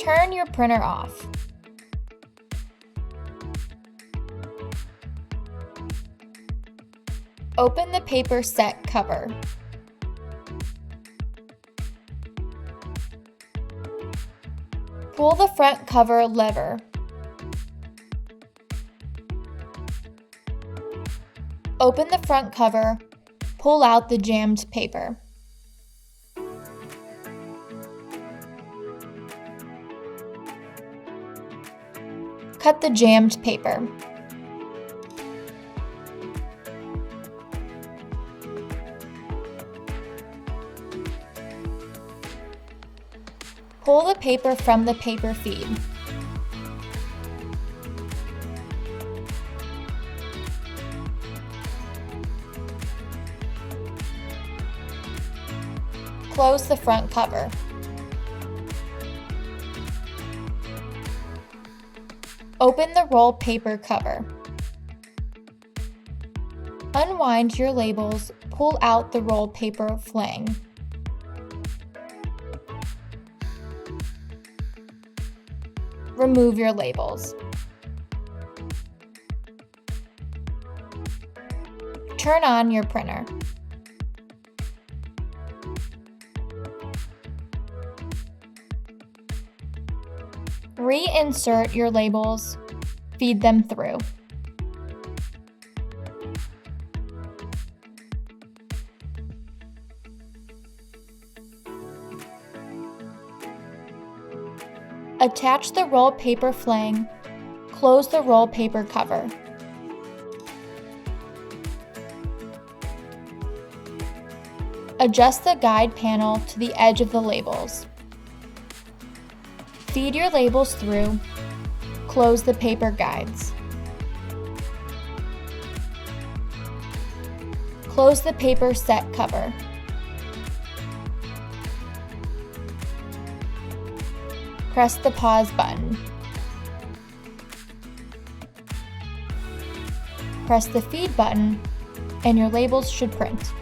Turn your printer off. Open the paper set cover. Pull the front cover lever. Open the front cover, pull out the jammed paper. Cut the jammed paper. Pull the paper from the paper feed. Close the front cover. Open the roll paper cover. Unwind your labels, pull out the roll paper flang. Remove your labels. Turn on your printer. Reinsert your labels, feed them through. Attach the roll paper flang, close the roll paper cover. Adjust the guide panel to the edge of the labels. Feed your labels through, close the paper guides. Close the paper set cover. Press the pause button. Press the feed button, and your labels should print.